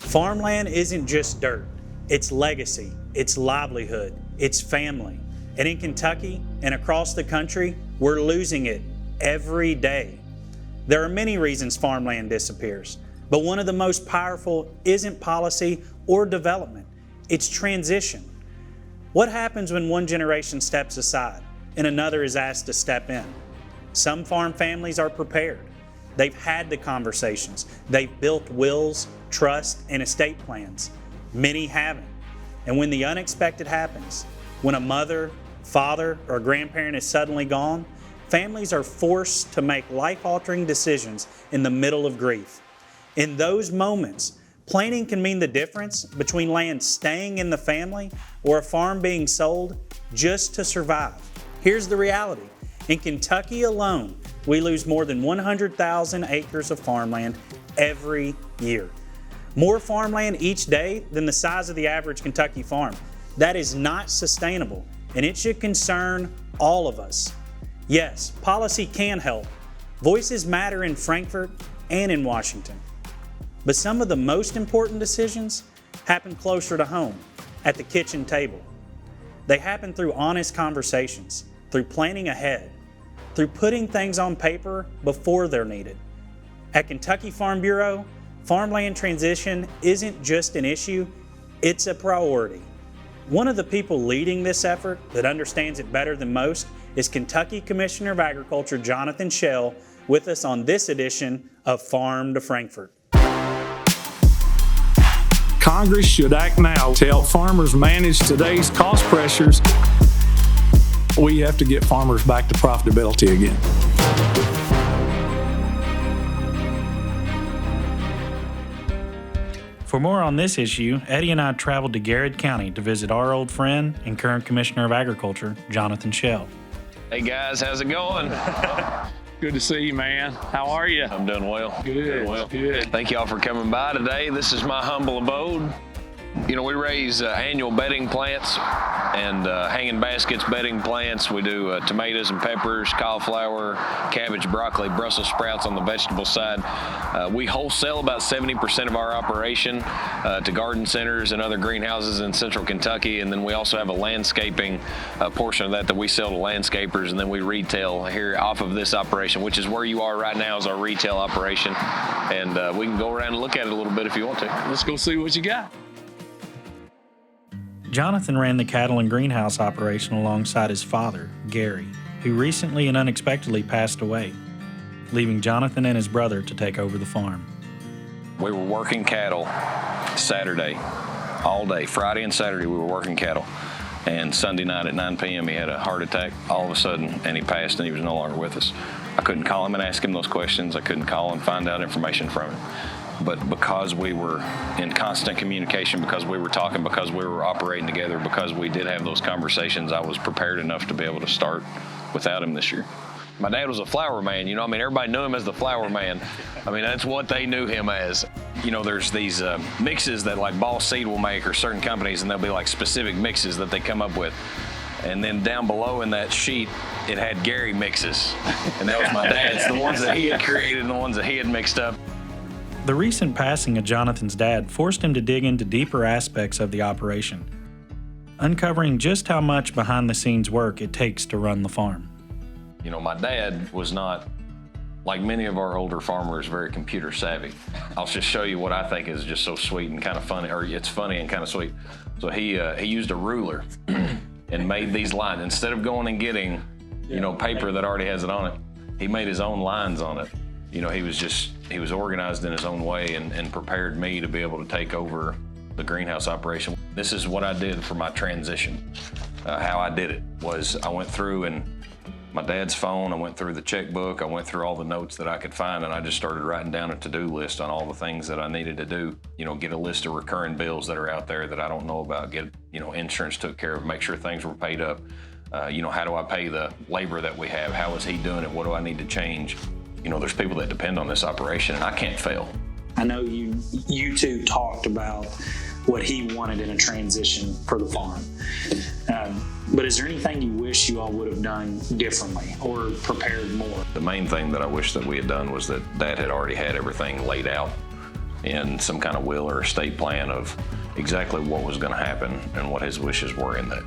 Farmland isn't just dirt, it's legacy, it's livelihood, it's family. And in Kentucky and across the country, we're losing it every day. There are many reasons farmland disappears, but one of the most powerful isn't policy or development, it's transition. What happens when one generation steps aside and another is asked to step in? Some farm families are prepared. They've had the conversations. They've built wills, trust, and estate plans. Many haven't. And when the unexpected happens, when a mother, father, or grandparent is suddenly gone, families are forced to make life-altering decisions in the middle of grief. In those moments, planning can mean the difference between land staying in the family or a farm being sold just to survive. Here's the reality. In Kentucky alone, we lose more than 100,000 acres of farmland every year. More farmland each day than the size of the average Kentucky farm. That is not sustainable, and it should concern all of us. Yes, policy can help. Voices matter in Frankfort and in Washington. But some of the most important decisions happen closer to home, at the kitchen table. They happen through honest conversations, through planning ahead, through putting things on paper before they're needed. At Kentucky Farm Bureau, farmland transition isn't just an issue, it's a priority. One of the people leading this effort that understands it better than most is Kentucky Commissioner of Agriculture Jonathan Schell, with us on this edition of Farm to Frankfort. Congress should act now to help farmers manage today's cost pressures. We have to get farmers back to profitability again. For more on this issue, Eddie and I traveled to Garrett County to visit our old friend and current Commissioner of Agriculture, Jonathan Schell. Hey guys, how's it going? Good to see you, man. How are you? I'm doing well. Good. Good. Thank y'all for coming by today. This is my humble abode. You know, we raise annual bedding plants and hanging baskets bedding plants. We do tomatoes and peppers, cauliflower, cabbage, broccoli, Brussels sprouts on the vegetable side. We wholesale about 70% of our operation to garden centers and other greenhouses in central Kentucky. And then we also have a landscaping portion of that we sell to landscapers, and then we retail here off of this operation, which is where you are right now, is our retail operation. And we can go around and look at it a little bit if you want to. Let's go see what you got. Jonathan ran the cattle and greenhouse operation alongside his father, Gary, who recently and unexpectedly passed away, leaving Jonathan and his brother to take over the farm. We were working cattle Saturday, all day. Friday and Saturday we were working cattle. And Sunday night at 9 p.m. he had a heart attack all of a sudden, and he passed, and he was no longer with us. I couldn't call him and ask him those questions. I couldn't call and find out information from him. But because we were in constant communication, because we were talking, because we were operating together, because we did have those conversations, I was prepared enough to be able to start without him this year. My dad was a flour man, everybody knew him as the flour man. That's what they knew him as. There's these mixes that like Ball Seed will make, or certain companies, and there'll be like specific mixes that they come up with. And then down below in that sheet, it had Gary mixes. And that was my dad's, the ones that he had created and the ones that he had mixed up. The recent passing of Jonathan's dad forced him to dig into deeper aspects of the operation, uncovering just how much behind-the-scenes work it takes to run the farm. My dad was not, like many of our older farmers, very computer savvy. I'll just show you what I think is just so sweet and kind of funny, or it's funny and kind of sweet. So he used a ruler and made these lines. Instead of going and getting, paper that already has it on it, he made his own lines on it. He was organized in his own way and prepared me to be able to take over the greenhouse operation. This is what I did for my transition. How I did it was I went through and my dad's phone, I went through the checkbook, I went through all the notes that I could find, and I just started writing down a to-do list on all the things that I needed to do. Get a list of recurring bills that are out there that I don't know about, get, insurance took care of, make sure things were paid up. How do I pay the labor that we have? How is he doing it? What do I need to change? There's people that depend on this operation, and I can't fail. I know you two talked about what he wanted in a transition for the farm. But is there anything you wish you all would have done differently or prepared more? The main thing that I wish that we had done was that Dad had already had everything laid out in some kind of will or estate plan of exactly what was going to happen and what his wishes were in that.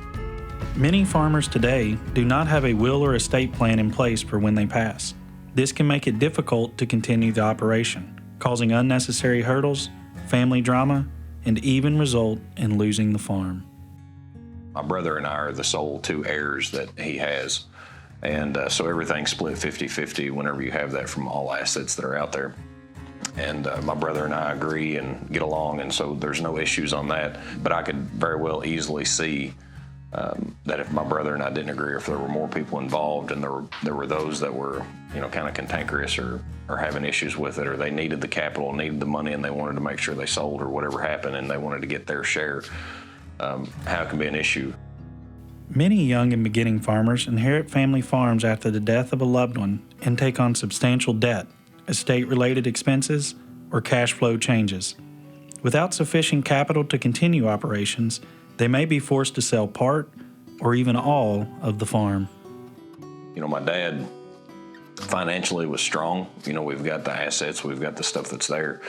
Many farmers today do not have a will or estate plan in place for when they pass. This can make it difficult to continue the operation, causing unnecessary hurdles, family drama, and even result in losing the farm. My brother and I are the sole two heirs that he has, and so everything's split 50-50 whenever you have that from all assets that are out there. And my brother and I agree and get along, and so there's no issues on that. But I could very well easily see that if my brother and I didn't agree, or if there were more people involved, and there were those that were, kind of cantankerous or having issues with it, or they needed the capital, needed the money, and they wanted to make sure they sold or whatever happened, and they wanted to get their share, how it can be an issue. Many young and beginning farmers inherit family farms after the death of a loved one and take on substantial debt, estate-related expenses, or cash flow changes. Without sufficient capital to continue operations, they may be forced to sell part or even all of the farm. My dad financially was strong. We've got the assets, we've got the stuff that's there.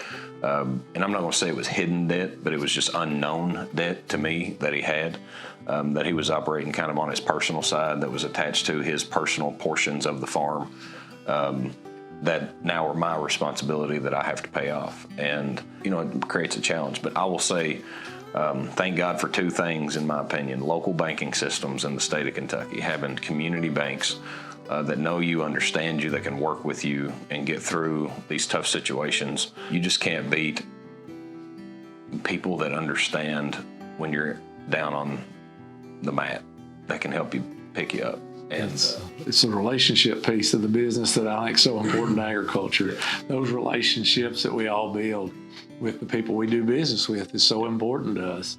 And I'm not going to say it was hidden debt, but it was just unknown debt to me that he had, that he was operating kind of on his personal side that was attached to his personal portions of the farm. That now are my responsibility that I have to pay off. And, it creates a challenge. But I will say, thank God for two things, in my opinion: local banking systems in the state of Kentucky, having community banks that know you, understand you, that can work with you and get through these tough situations. You just can't beat people that understand when you're down on the mat, that can help you pick you up. And it's a relationship piece of the business that I think is so important to agriculture. Those relationships that we all build with the people we do business with is so important to us.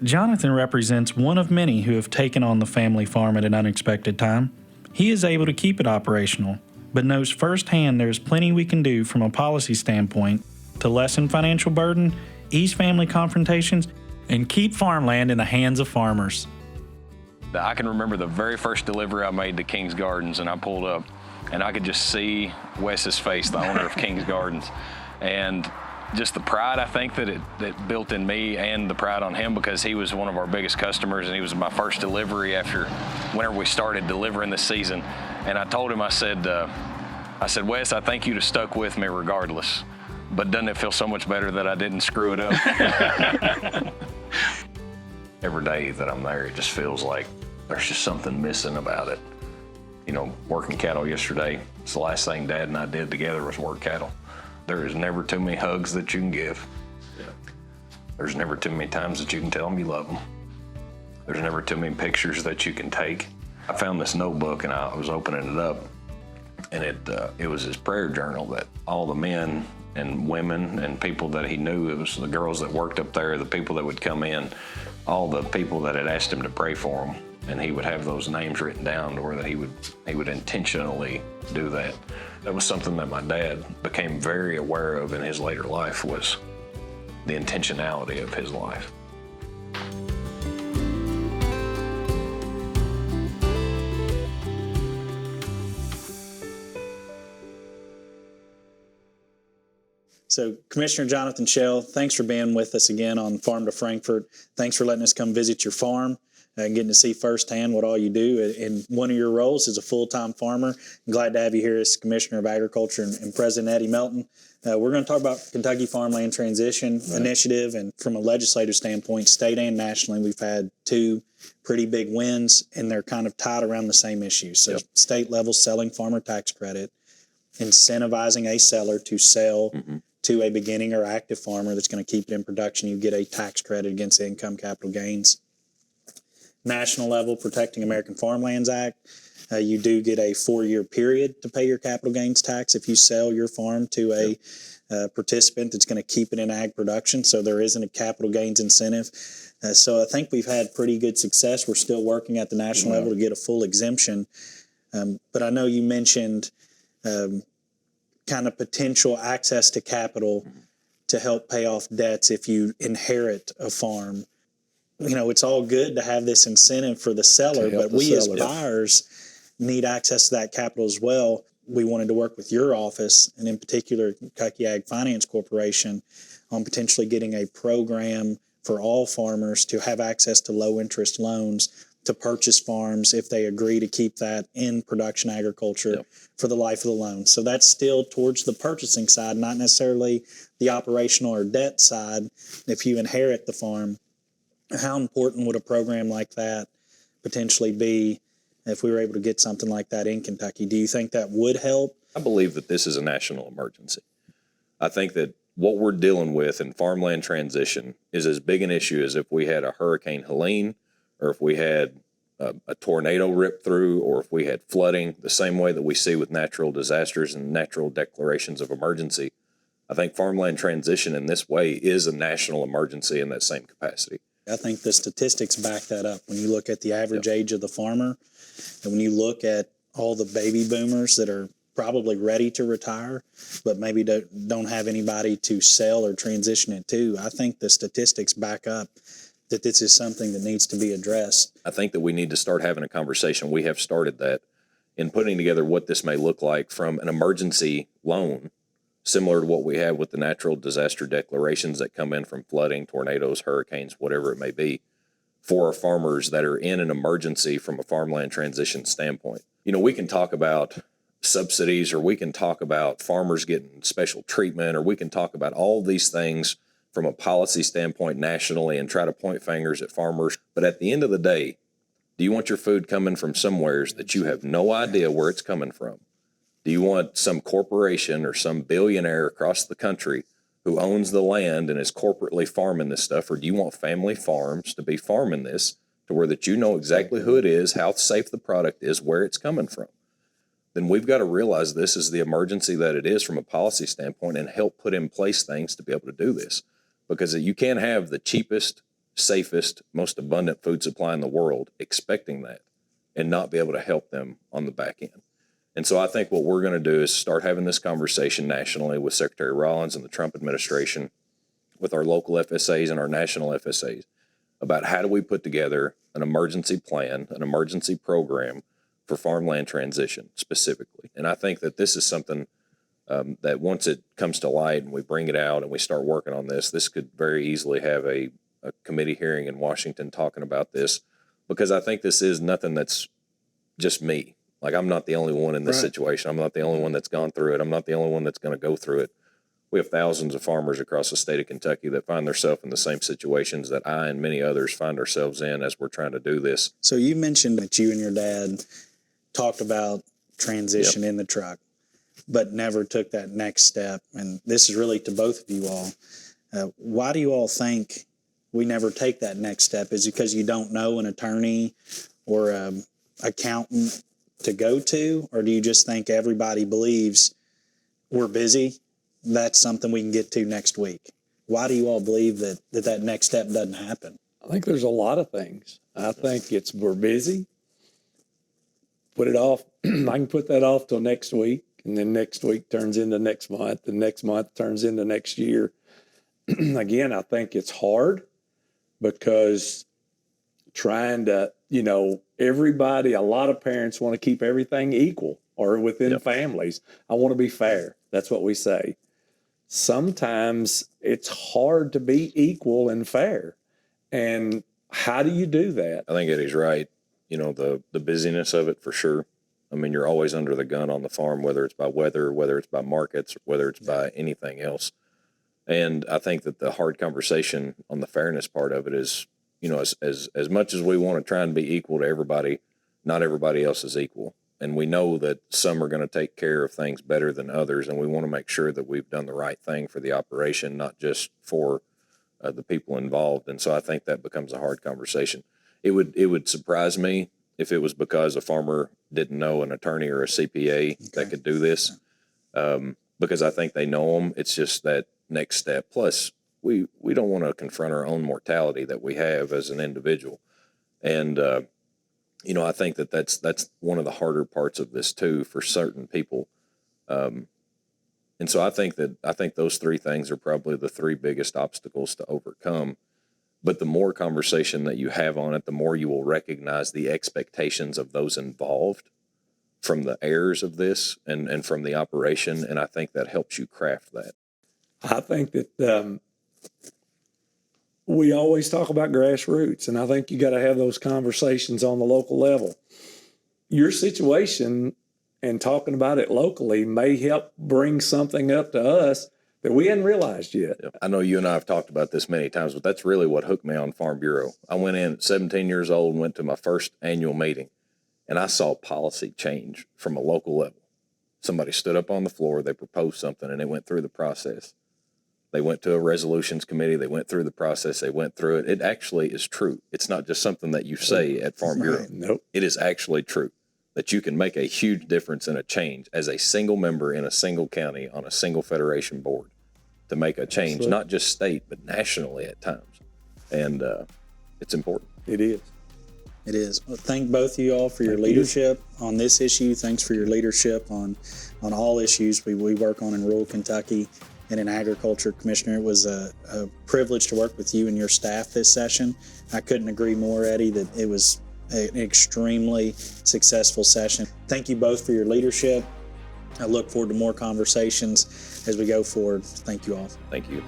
Jonathan represents one of many who have taken on the family farm at an unexpected time. He is able to keep it operational, but knows firsthand there's plenty we can do from a policy standpoint to lessen financial burden, ease family confrontations, and keep farmland in the hands of farmers. I can remember the very first delivery I made to King's Gardens, and I pulled up, and I could just see Wes's face, the owner of King's Gardens, and just the pride I think that built in me, and the pride on him, because he was one of our biggest customers, and he was my first delivery after whenever we started delivering this season. And I told him, I said, Wes, I think you'd have stuck with me regardless, but doesn't it feel so much better that I didn't screw it up? Every day that I'm there, it just feels like there's just something missing about it. Working cattle yesterday, it's the last thing Dad and I did together was work cattle. There is never too many hugs that you can give. Yeah. There's never too many times that you can tell them you love them. There's never too many pictures that you can take. I found this notebook and I was opening it up, and it was his prayer journal that all the men and women and people that he knew, it was the girls that worked up there, the people that would come in, all the people that had asked him to pray for them, and he would have those names written down to where that he would intentionally do that. That was something that my dad became very aware of in his later life, was the intentionality of his life. So, Commissioner Jonathan Schell, thanks for being with us again on Farm to Frankfort. Thanks for letting us come visit your farm and getting to see firsthand what all you do in one of your roles as a full-time farmer. I'm glad to have you here as Commissioner of Agriculture and President Eddie Melton. We're going to talk about Kentucky Farmland Transition Initiative, and from a legislative standpoint, state and nationally, we've had two pretty big wins, and they're kind of tied around the same issue. So, state level selling farmer tax credit, incentivizing a seller to sell to a beginning or active farmer that's going to keep it in production. You get a tax credit against the income capital gains. National level, Protecting American Farmlands Act. You do get a 4-year period to pay your capital gains tax if you sell your farm to a participant that's going to keep it in ag production. So there isn't a capital gains incentive. So I think we've had pretty good success. We're still working at the national level to get a full exemption. But I know you mentioned kind of potential access to capital to help pay off debts if you inherit a farm. It's all good to have this incentive for the seller, but we as buyers need access to that capital as well. we wanted to work with your office, and in particular Kentucky Ag Finance Corporation, on potentially getting a program for all farmers to have access to low interest loans to purchase farms if they agree to keep that in production agriculture for the life of the loan. So that's still towards the purchasing side, not necessarily the operational or debt side. If you inherit the farm, how important would a program like that potentially be if we were able to get something like that in Kentucky? Do you think that would help? I believe that this is a national emergency. I think that what we're dealing with in farmland transition is as big an issue as if we had a Hurricane Helene, or if we had a tornado rip through, or if we had flooding, the same way that we see with natural disasters and natural declarations of emergency. I think farmland transition in this way is a national emergency in that same capacity. I think the statistics back that up. When you look at the average age of the farmer, and when you look at all the baby boomers that are probably ready to retire, but maybe don't have anybody to sell or transition it to, I think the statistics back up that this is something that needs to be addressed. I think that we need to start having a conversation. We have started that in putting together what this may look like from an emergency loan, similar to what we have with the natural disaster declarations that come in from flooding, tornadoes, hurricanes, whatever it may be, for our farmers that are in an emergency from a farmland transition standpoint. You know, we can talk about subsidies, or we can talk about farmers getting special treatment, or we can talk about all these things from a policy standpoint nationally and try to point fingers at farmers. But at the end of the day, do you want your food coming from somewheres that you have no idea where it's coming from? Do you want some corporation or some billionaire across the country who owns the land and is corporately farming this stuff? Or do you want family farms to be farming this to where that you know exactly who it is, how safe the product is, where it's coming from? Then we've got to realize this is the emergency that it is from a policy standpoint and help put in place things to be able to do this. Because you can't have the cheapest, safest, most abundant food supply in the world expecting that and not be able to help them on the back end. And so I think what we're going to do is start having this conversation nationally with Secretary Rollins and the Trump administration, with our local FSAs and our national FSAs, about how do we put together an emergency plan, an emergency program for farmland transition specifically. And I think that this is something that once it comes to light and we bring it out and we start working on this, this could very easily have a committee hearing in Washington talking about this, because I think this is nothing that's just me. Like, I'm not the only one in this situation. I'm not the only one that's gone through it. I'm not the only one that's going to go through it. We have thousands of farmers across the state of Kentucky that find themselves in the same situations that I and many others find ourselves in as we're trying to do this. So you mentioned that you and your dad talked about transition in the truck, but never took that next step. And this is really to both of you all. Why do you all think we never take that next step? Is it because you don't know an attorney or accountant to go to? Or do you just think everybody believes we're busy, that's something we can get to next week? Why do you all believe that next step doesn't happen? I think there's a lot of things. I think we're busy. Put it off. I can put that off till next week, and then next week turns into next month, and next month turns into next year. Again, I think it's hard because trying to, everybody, a lot of parents want to keep everything equal or within families. I want to be fair. That's what we say. Sometimes it's hard to be equal and fair. And how do you do that? I think Eddie's right. The busyness of it, for sure. I mean, you're always under the gun on the farm, whether it's by weather, whether it's by markets, whether it's by anything else. And I think that the hard conversation on the fairness part of it is, as much as we want to try and be equal to everybody, not everybody else is equal. And we know that some are going to take care of things better than others, and we want to make sure that we've done the right thing for the operation, not just for the people involved. And so I think that becomes a hard conversation. It would surprise me if it was because a farmer didn't know an attorney or a CPA that could do this, because I think they know them. It's just that next step. Plus, we don't want to confront our own mortality that we have as an individual. And, I think that's one of the harder parts of this too for certain people. And so I think those three things are probably the three biggest obstacles to overcome. But the more conversation that you have on it, the more you will recognize the expectations of those involved from the heirs of this and from the operation. And I think that helps you craft that. I think that we always talk about grassroots, and I think you got to have those conversations on the local level. Your situation and talking about it locally may help bring something up to us that we hadn't realized yet. I know you and I have talked about this many times, but that's really what hooked me on Farm Bureau. I went in at 17 years old and went to my first annual meeting, and I saw policy change from a local level. Somebody stood up on the floor, they proposed something, and it went through the process. They went to a resolutions committee, they went through the process, they went through it. It actually is true. It's not just something that you say at Farm Bureau. Nope. It is actually true that you can make a huge difference and a change as a single member in a single county on a single federation board to make a change, Absolutely. not just state, but nationally at times. And it's important. It is. It is. Well, thank both of you all for your leadership on this issue. Thanks for your leadership on all issues we work on in rural Kentucky and in agriculture. Commissioner, it was a privilege to work with you and your staff this session. I couldn't agree more, Eddie, that it was an extremely successful session. Thank you both for your leadership. I look forward to more conversations as we go forward. Thank you all. Thank you.